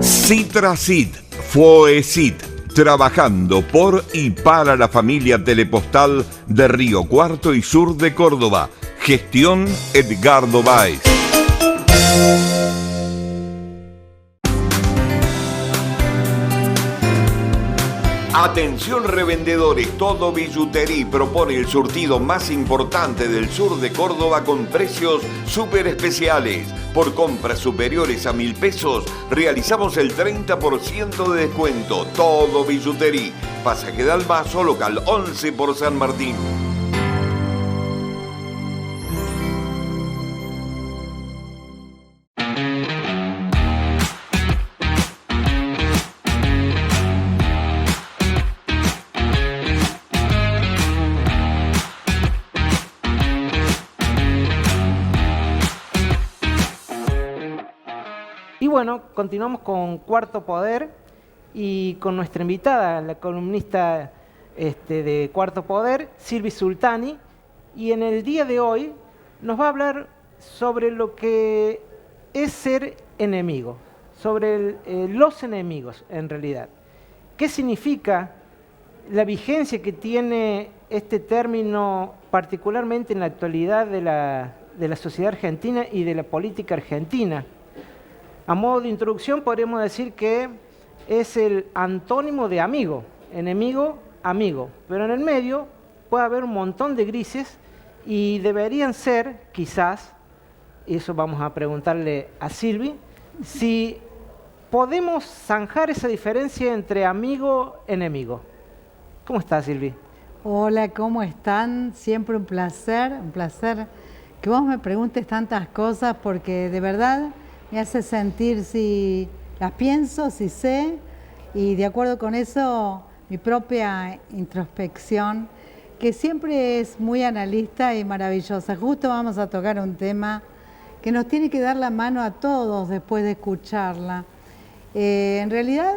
Citracit, Foecit, trabajando por y para la familia Telepostal de Río Cuarto y Sur de Córdoba. Gestión Edgardo Báez. Atención revendedores, Todo Billutería propone el surtido más importante del sur de Córdoba con precios súper especiales. Por compras superiores a 1.000 pesos, realizamos el 30% de descuento. Todo Billutería, Pasaje Dalmazo, local 11 por San Martín. Y bueno, continuamos con Cuarto Poder y con nuestra invitada, la columnista de Cuarto Poder, Silvi Sultani, y en el día de hoy nos va a hablar sobre lo que es ser enemigo, sobre los enemigos en realidad. ¿Qué significa la vigencia que tiene este término, particularmente en la actualidad de la sociedad argentina y de la política argentina? A modo de introducción podríamos decir que es el antónimo de amigo, enemigo, amigo. Pero en el medio puede haber un montón de grises y deberían ser, quizás, y eso vamos a preguntarle a Silvi, si podemos zanjar esa diferencia entre amigo y enemigo. ¿Cómo estás, Silvi? Hola, ¿cómo están? Siempre un placer que vos me preguntes tantas cosas porque de verdad me hace sentir si las pienso, si sé, y de acuerdo con eso mi propia introspección, que siempre es muy analista y maravillosa. Justo vamos a tocar un tema que nos tiene que dar la mano a todos después de escucharla. En realidad,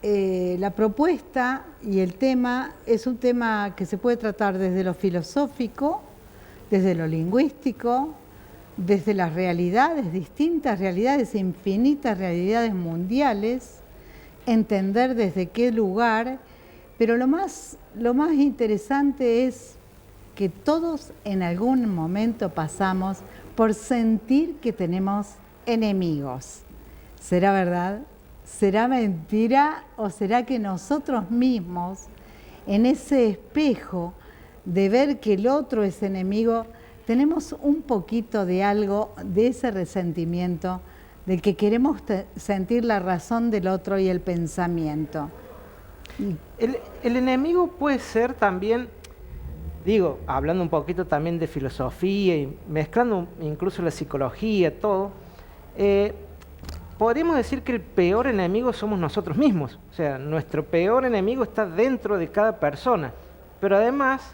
la propuesta y el tema es un tema que se puede tratar desde lo filosófico, desde lo lingüístico, desde las realidades, distintas realidades, infinitas realidades mundiales, entender desde qué lugar, pero lo más interesante es que todos en algún momento pasamos por sentir que tenemos enemigos. ¿Será verdad? ¿Será mentira? ¿O será que nosotros mismos, en ese espejo de ver que el otro es enemigo, tenemos un poquito de algo de ese resentimiento, del que queremos sentir la razón del otro y el pensamiento? El enemigo puede ser también, digo, hablando un poquito también de filosofía y mezclando incluso la psicología, todo, podríamos decir que el peor enemigo somos nosotros mismos. O sea, nuestro peor enemigo está dentro de cada persona, pero además,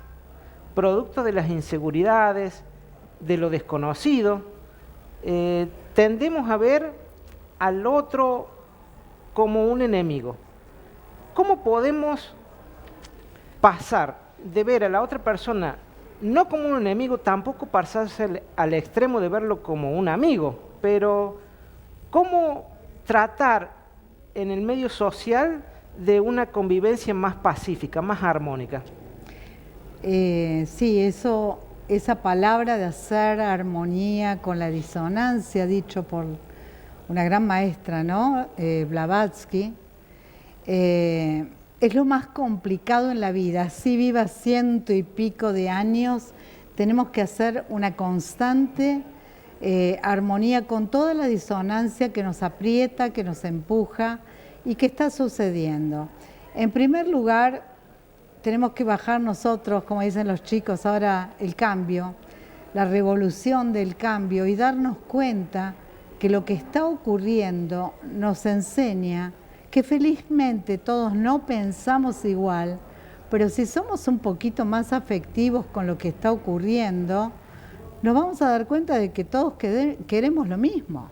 producto de las inseguridades, de lo desconocido, tendemos a ver al otro como un enemigo. ¿Cómo podemos pasar de ver a la otra persona no como un enemigo, tampoco pasarse al extremo de verlo como un amigo, pero cómo tratar en el medio social de una convivencia más pacífica, más armónica? Sí, esa palabra de hacer armonía con la disonancia, dicho por una gran maestra, ¿no? Blavatsky, es lo más complicado en la vida. Si viva 100 y pico de años, tenemos que hacer una constante armonía con toda la disonancia que nos aprieta, que nos empuja y que está sucediendo. En primer lugar, tenemos que bajar nosotros, como dicen los chicos ahora, el cambio, la revolución del cambio y darnos cuenta que lo que está ocurriendo nos enseña que felizmente todos no pensamos igual, pero si somos un poquito más afectivos con lo que está ocurriendo, nos vamos a dar cuenta de que todos queremos lo mismo.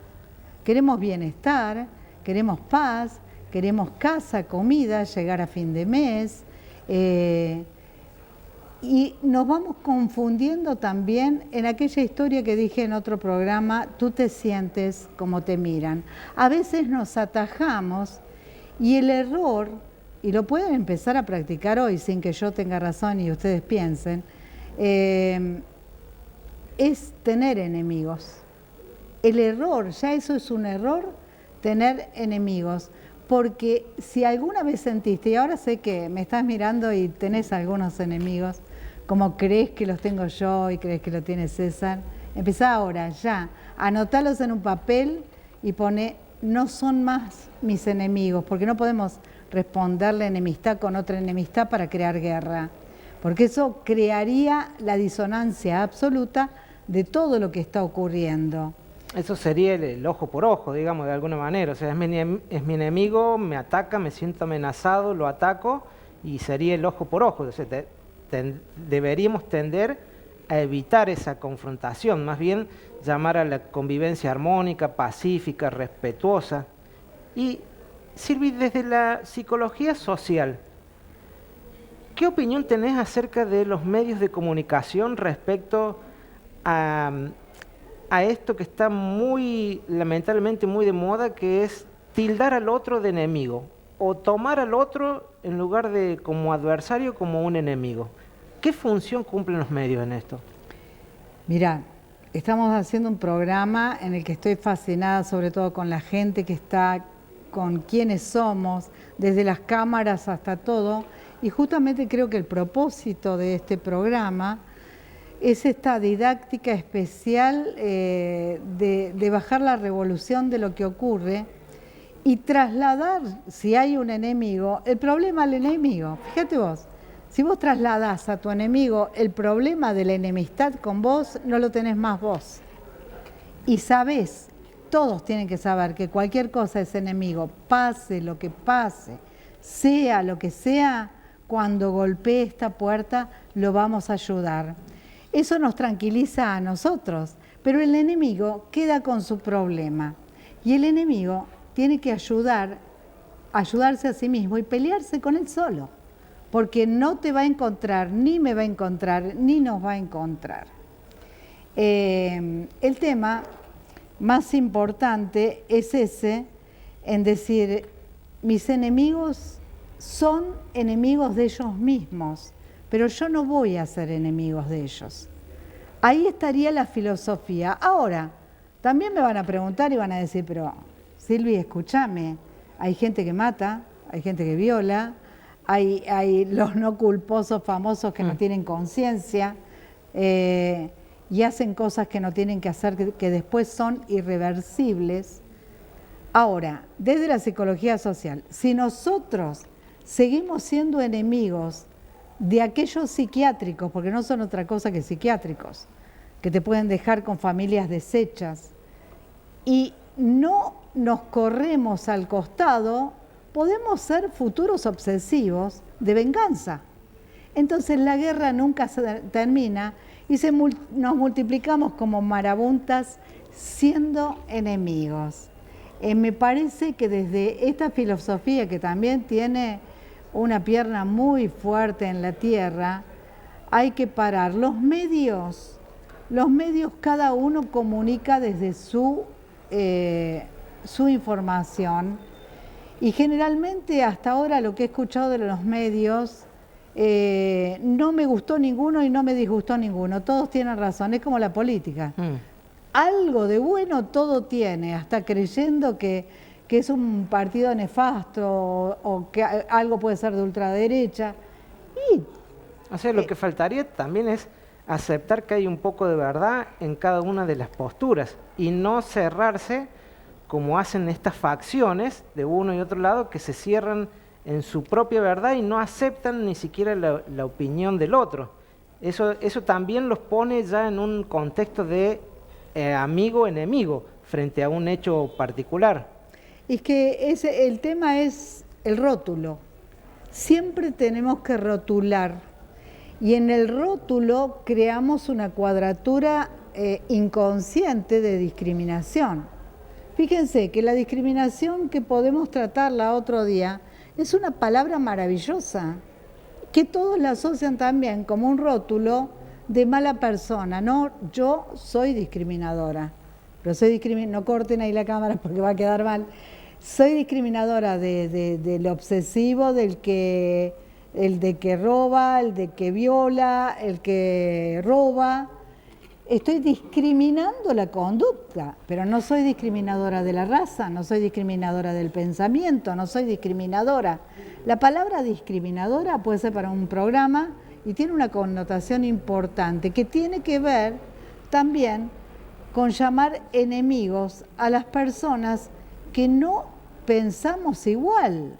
Queremos bienestar, queremos paz, queremos casa, comida, llegar a fin de mes, y nos vamos confundiendo también en aquella historia que dije en otro programa, tú te sientes como te miran. A veces nos atajamos y el error, y lo pueden empezar a practicar hoy sin que yo tenga razón y ustedes piensen, es tener enemigos. El error, ya eso es un error, tener enemigos. Porque si alguna vez sentiste, y ahora sé que me estás mirando y tenés algunos enemigos, como crees que los tengo yo y crees que lo tiene César, empezá ahora, ya, anotalos en un papel y pone, no son más mis enemigos, porque no podemos responderle enemistad con otra enemistad para crear guerra, porque eso crearía la disonancia absoluta de todo lo que está ocurriendo. Eso sería el ojo por ojo, digamos, de alguna manera. O sea, es mi enemigo, me ataca, me siento amenazado, lo ataco y sería el ojo por ojo. O sea, deberíamos tender a evitar esa confrontación, más bien llamar a la convivencia armónica, pacífica, respetuosa. Y Silvi, desde la psicología social, ¿qué opinión tenés acerca de los medios de comunicación respecto a esto que está lamentablemente muy de moda, que es tildar al otro de enemigo o tomar al otro en lugar de como adversario como un enemigo? ¿Qué función cumplen los medios en esto? Mirá, estamos haciendo un programa en el que estoy fascinada sobre todo con la gente que está, con quienes somos, desde las cámaras hasta todo, y justamente creo que el propósito de este programa es esta didáctica especial de bajar la revolución de lo que ocurre y trasladar, si hay un enemigo, el problema al enemigo. Fíjate vos, si vos trasladás a tu enemigo el problema de la enemistad con vos, no lo tenés más vos. Y sabés, todos tienen que saber que cualquier cosa es enemigo, pase lo que pase, sea lo que sea, cuando golpee esta puerta lo vamos a ayudar. Eso nos tranquiliza a nosotros, pero el enemigo queda con su problema. Y el enemigo tiene que ayudarse a sí mismo y pelearse con él solo, porque no te va a encontrar, ni me va a encontrar, ni nos va a encontrar. El tema más importante es ese, en decir, mis enemigos son enemigos de ellos mismos, pero yo no voy a ser enemigos de ellos. Ahí estaría la filosofía. Ahora, también me van a preguntar y van a decir, pero Silvi, escúchame, hay gente que mata, hay gente que viola, hay los no culposos famosos que no tienen conciencia y hacen cosas que no tienen que hacer, que después son irreversibles. Ahora, desde la psicología social, si nosotros seguimos siendo enemigos de aquellos psiquiátricos, porque no son otra cosa que psiquiátricos, que te pueden dejar con familias deshechas, y no nos corremos al costado, podemos ser futuros obsesivos de venganza. Entonces la guerra nunca se termina y nos multiplicamos como marabuntas siendo enemigos. Me parece que desde esta filosofía, que también tiene una pierna muy fuerte en la tierra, hay que parar. Los medios cada uno comunica desde su información, y generalmente hasta ahora lo que he escuchado de los medios, no me gustó ninguno y no me disgustó ninguno, todos tienen razón, es como la política. Algo de bueno todo tiene, hasta creyendo que es un partido nefasto o que algo puede ser de ultraderecha. O sea, lo que faltaría también es aceptar que hay un poco de verdad en cada una de las posturas y no cerrarse como hacen estas facciones de uno y otro lado, que se cierran en su propia verdad y no aceptan ni siquiera la opinión del otro. Eso también los pone ya en un contexto de amigo-enemigo frente a un hecho particular. Es que el tema es el rótulo. Siempre tenemos que rotular. Y en el rótulo creamos una cuadratura inconsciente de discriminación. Fíjense que la discriminación que podemos tratarla otro día es una palabra maravillosa, que todos la asocian también como un rótulo de mala persona. No, yo soy discriminadora, pero no corten ahí la cámara porque va a quedar mal. Soy discriminadora del obsesivo, el de que roba, el de que viola, el que roba. Estoy discriminando la conducta, pero no soy discriminadora de la raza, no soy discriminadora del pensamiento, no soy discriminadora. La palabra discriminadora puede ser para un programa y tiene una connotación importante que tiene que ver también con llamar enemigos a las personas que no pensamos igual.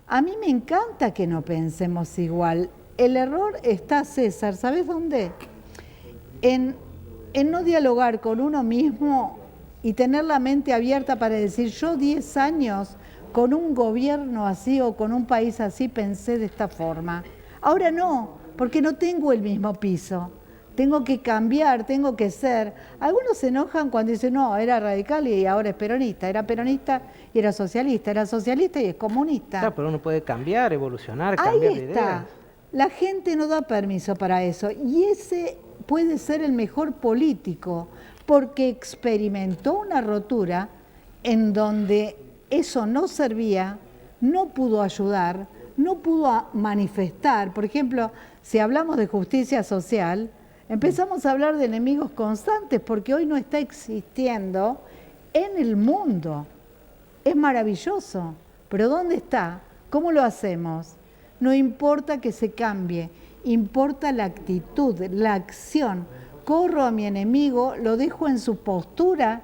A mí me encanta que no pensemos igual. El error está, César, ¿sabes dónde? En no dialogar con uno mismo y tener la mente abierta para decir, yo 10 años con un gobierno así o con un país así pensé de esta forma. Ahora no, porque no tengo el mismo piso. Tengo que cambiar, tengo que ser. Algunos se enojan cuando dicen, no, era radical y ahora es peronista. Era peronista y era socialista y es comunista. Claro, pero uno puede cambiar, evolucionar, cambiar de ideas. Ahí está. La gente no da permiso para eso. Y ese puede ser el mejor político, porque experimentó una rotura en donde eso no servía, no pudo ayudar, no pudo manifestar. Por ejemplo, si hablamos de justicia social, empezamos a hablar de enemigos constantes, porque hoy no está existiendo en el mundo. Es maravilloso, pero ¿dónde está? ¿Cómo lo hacemos? No importa que se cambie, importa la actitud, la acción. Corro a mi enemigo, lo dejo en su postura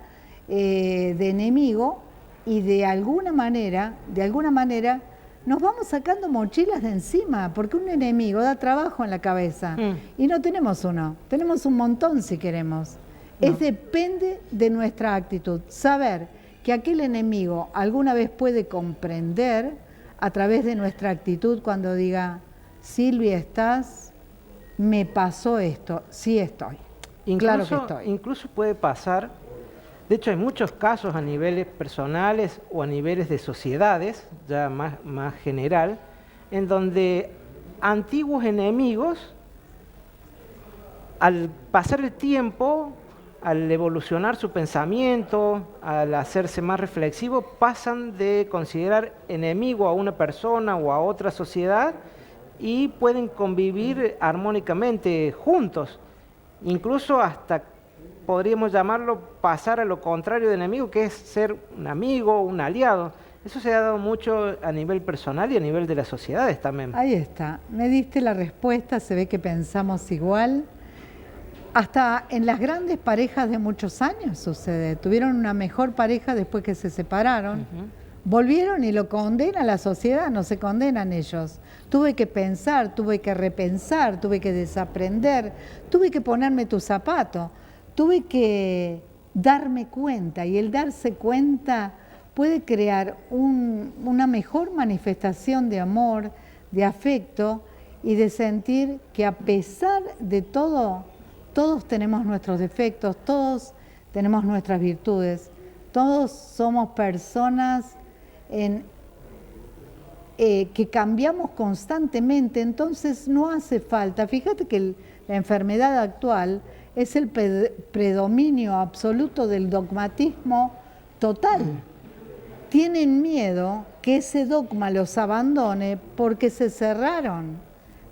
de enemigo y de alguna manera nos vamos sacando mochilas de encima, porque un enemigo da trabajo en la cabeza y no tenemos uno, tenemos un montón si queremos. No. Depende de nuestra actitud, saber que aquel enemigo alguna vez puede comprender a través de nuestra actitud cuando diga, Silvia, ¿estás? Me pasó esto, sí estoy. Claro que estoy. Incluso puede pasar, de hecho hay muchos casos a niveles personales o a niveles de sociedades, ya más general, en donde antiguos enemigos, al pasar el tiempo, al evolucionar su pensamiento, al hacerse más reflexivo, pasan de considerar enemigo a una persona o a otra sociedad y pueden convivir armónicamente juntos. Incluso hasta podríamos llamarlo pasar a lo contrario de enemigo, que es ser un amigo, un aliado. Eso se ha dado mucho a nivel personal y a nivel de las sociedades también. Ahí está, me diste la respuesta, se ve que pensamos igual. Hasta en las grandes parejas de muchos años sucede. Tuvieron una mejor pareja después que se separaron. Volvieron y lo condena la sociedad, no se condenan ellos. Tuve que pensar, tuve que repensar, tuve que desaprender, tuve que ponerme tu zapato, tuve que darme cuenta, y el darse cuenta puede crear una mejor manifestación de amor, de afecto y de sentir que a pesar de todo, todos tenemos nuestros defectos, todos tenemos nuestras virtudes, Todos somos personas que cambiamos constantemente, entonces no hace falta. Fíjate que la enfermedad actual es el predominio absoluto del dogmatismo total. Tienen miedo que ese dogma los abandone porque se cerraron.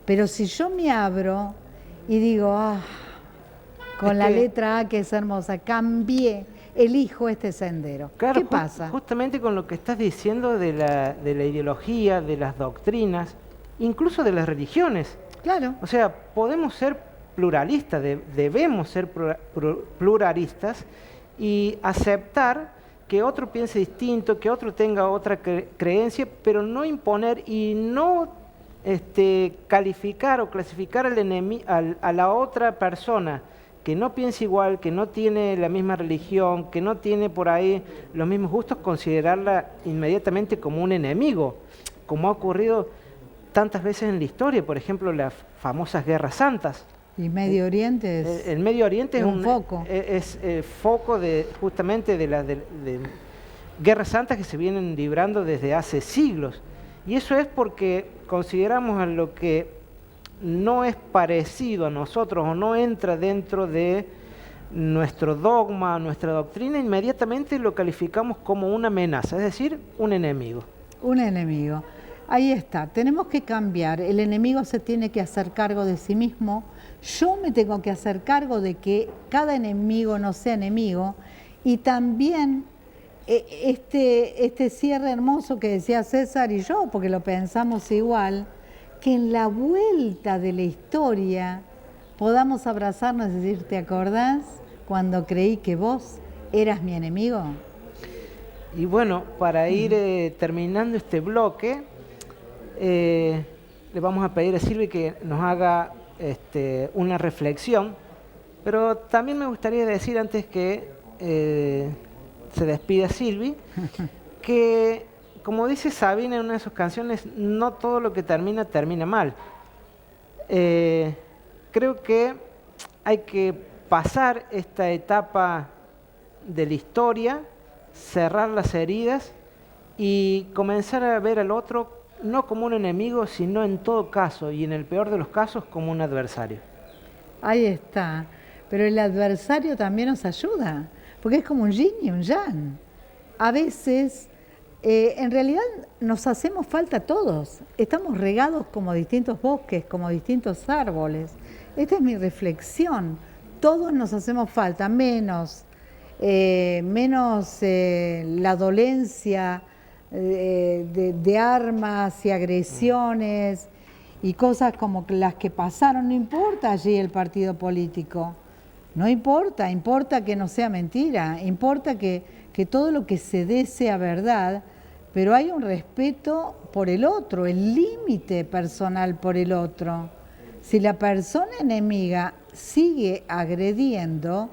Pero si yo me abro y digo, con la letra A que es hermosa, cambié, elijo este sendero. Claro, ¿Qué pasa? Justamente con lo que estás diciendo de la ideología, de las doctrinas, incluso de las religiones. Claro. O sea, podemos ser pluralistas, debemos ser pluralistas y aceptar que otro piense distinto, que otro tenga otra creencia, pero no imponer y no calificar o clasificar a la otra persona que no piensa igual, que no tiene la misma religión, que no tiene por ahí los mismos gustos, considerarla inmediatamente como un enemigo, como ha ocurrido tantas veces en la historia, por ejemplo, las famosas guerras santas. Y Medio Oriente es el Medio Oriente es un foco. Es foco justamente de guerras santas que se vienen librando desde hace siglos. Y eso es porque consideramos a lo que no es parecido a nosotros o no entra dentro de nuestro dogma, nuestra doctrina, inmediatamente lo calificamos como una amenaza, es decir, un enemigo. Un enemigo. Ahí está, tenemos que cambiar. El enemigo se tiene que hacer cargo de sí mismo. Yo me tengo que hacer cargo de que cada enemigo no sea enemigo. Y también este cierre hermoso que decía César y yo, porque lo pensamos igual, que en la vuelta de la historia podamos abrazarnos y decir, ¿te acordás cuando creí que vos eras mi enemigo? Y bueno, para ir terminando este bloque, le vamos a pedir a Silvi que nos haga una reflexión, pero también me gustaría decir antes que se despida Silvi, que como dice Sabina en una de sus canciones, no todo lo que termina mal. Creo que hay que pasar esta etapa de la historia, cerrar las heridas y comenzar a ver al otro no como un enemigo, sino en todo caso, y en el peor de los casos, como un adversario. Ahí está. Pero el adversario también nos ayuda, porque es como un yin y un yang. A veces, en realidad, nos hacemos falta todos. Estamos regados como distintos bosques, como distintos árboles. Esta es mi reflexión. Todos nos hacemos falta, menos la dolencia de armas y agresiones y cosas como las que pasaron. No importa allí el partido político, no importa, importa que no sea mentira, importa que todo lo que se dé sea verdad, pero hay un respeto por el otro, el límite personal por el otro. Si la persona enemiga sigue agrediendo,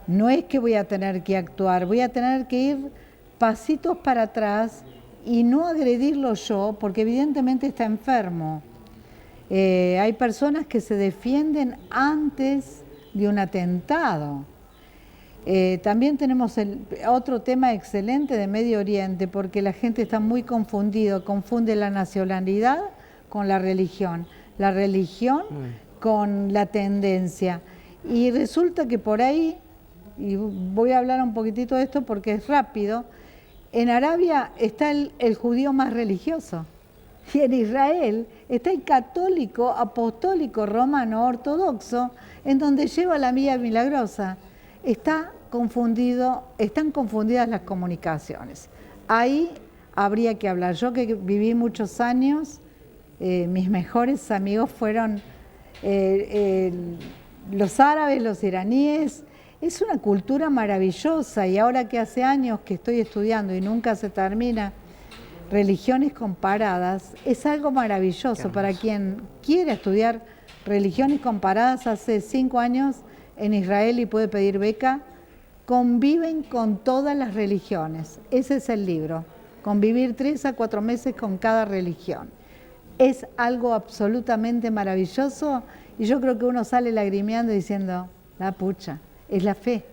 no es que voy a tener que actuar, voy a tener que ir pasitos para atrás y no agredirlo yo, porque evidentemente está enfermo. Hay personas que se defienden antes de un atentado. También tenemos otro tema excelente de Medio Oriente, porque la gente está muy confundida, confunde la nacionalidad con la religión con la tendencia. Y resulta que por ahí, y voy a hablar un poquitito de esto porque es rápido, en Arabia está el judío más religioso y en Israel está el católico, apostólico, romano, ortodoxo, en donde lleva la vía milagrosa. Están confundidas las comunicaciones. Ahí habría que hablar. Yo que viví muchos años, mis mejores amigos fueron los árabes, los iraníes. Es una cultura maravillosa y ahora que hace años que estoy estudiando y nunca se termina religiones comparadas, es algo maravilloso para quien quiera estudiar religiones comparadas. Hace 5 años en Israel y puede pedir beca, conviven con todas las religiones. Ese es el libro, convivir 3 a 4 meses con cada religión. Es algo absolutamente maravilloso y yo creo que uno sale lagrimeando diciendo, la pucha. Es la fe.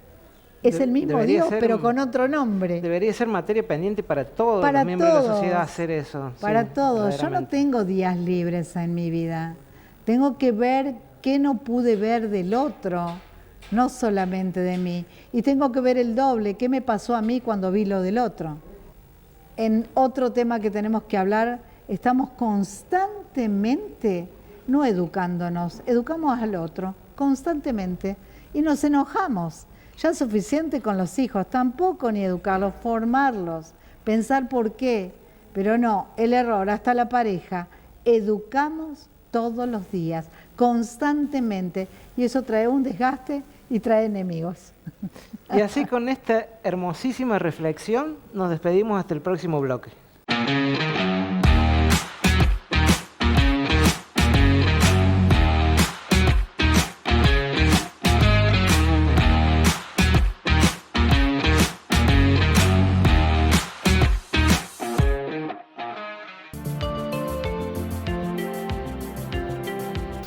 Es el mismo debería Dios, ser pero con otro nombre. Debería ser materia pendiente para todos Para los miembros de la todos. sociedad hacer eso. Para sí, todos. Yo no verdaderamente. tengo días libres en mi vida. Tengo que ver qué no pude ver del otro, no solamente de mí. Y tengo que ver el doble, qué me pasó a mí cuando vi lo del otro. En otro tema que tenemos que hablar, estamos constantemente, no educándonos, educamos al otro, constantemente, y nos enojamos. Ya es suficiente con los hijos, tampoco ni educarlos, formarlos, pensar por qué, pero no, el error, hasta la pareja, educamos todos los días, constantemente, y eso trae un desgaste y trae enemigos. Y así con esta hermosísima reflexión nos despedimos hasta el próximo bloque.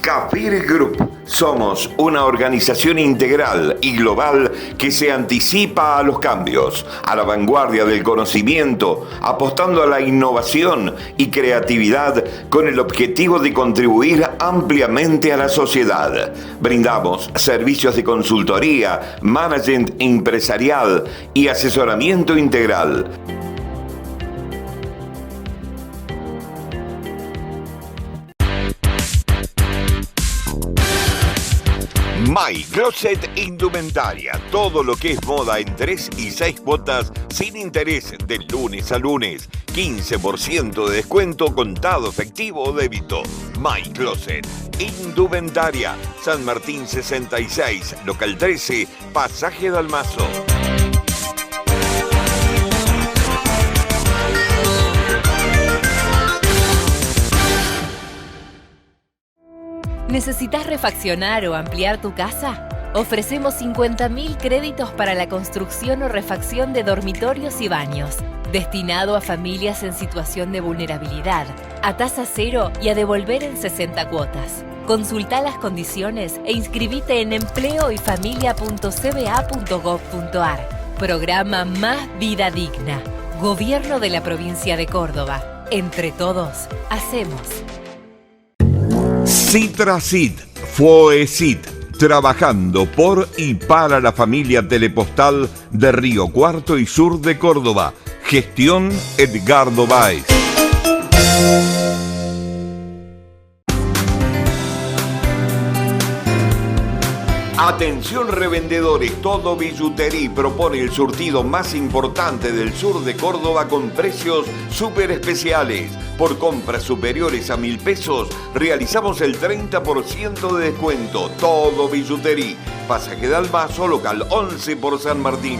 Cafire Group. Somos una organización integral y global que se anticipa a los cambios, a la vanguardia del conocimiento, apostando a la innovación y creatividad con el objetivo de contribuir ampliamente a la sociedad. Brindamos servicios de consultoría, management empresarial y asesoramiento integral. My Closet Indumentaria, todo lo que es moda en 3 y 6 cuotas sin interés de lunes a lunes. 15% de descuento contado, efectivo o débito. My Closet Indumentaria, San Martín 66, local 13, Pasaje Dalmazo. ¿Necesitas refaccionar o ampliar tu casa? Ofrecemos 50.000 créditos para la construcción o refacción de dormitorios y baños, destinado a familias en situación de vulnerabilidad, a tasa cero y a devolver en 60 cuotas. Consulta las condiciones e inscribite en empleoyfamilia.cba.gov.ar. Programa Más Vida Digna. Gobierno de la Provincia de Córdoba. Entre todos, hacemos. Citracid, Foecid, trabajando por y para la familia telepostal de Río Cuarto y sur de Córdoba. Gestión Edgardo Báez. Atención revendedores, Todo Billutería propone el surtido más importante del sur de Córdoba con precios súper especiales. Por compras superiores a 1.000 pesos, realizamos el 30% de descuento. Todo Billutería, Pasaje Dalmazo, local 11 por San Martín.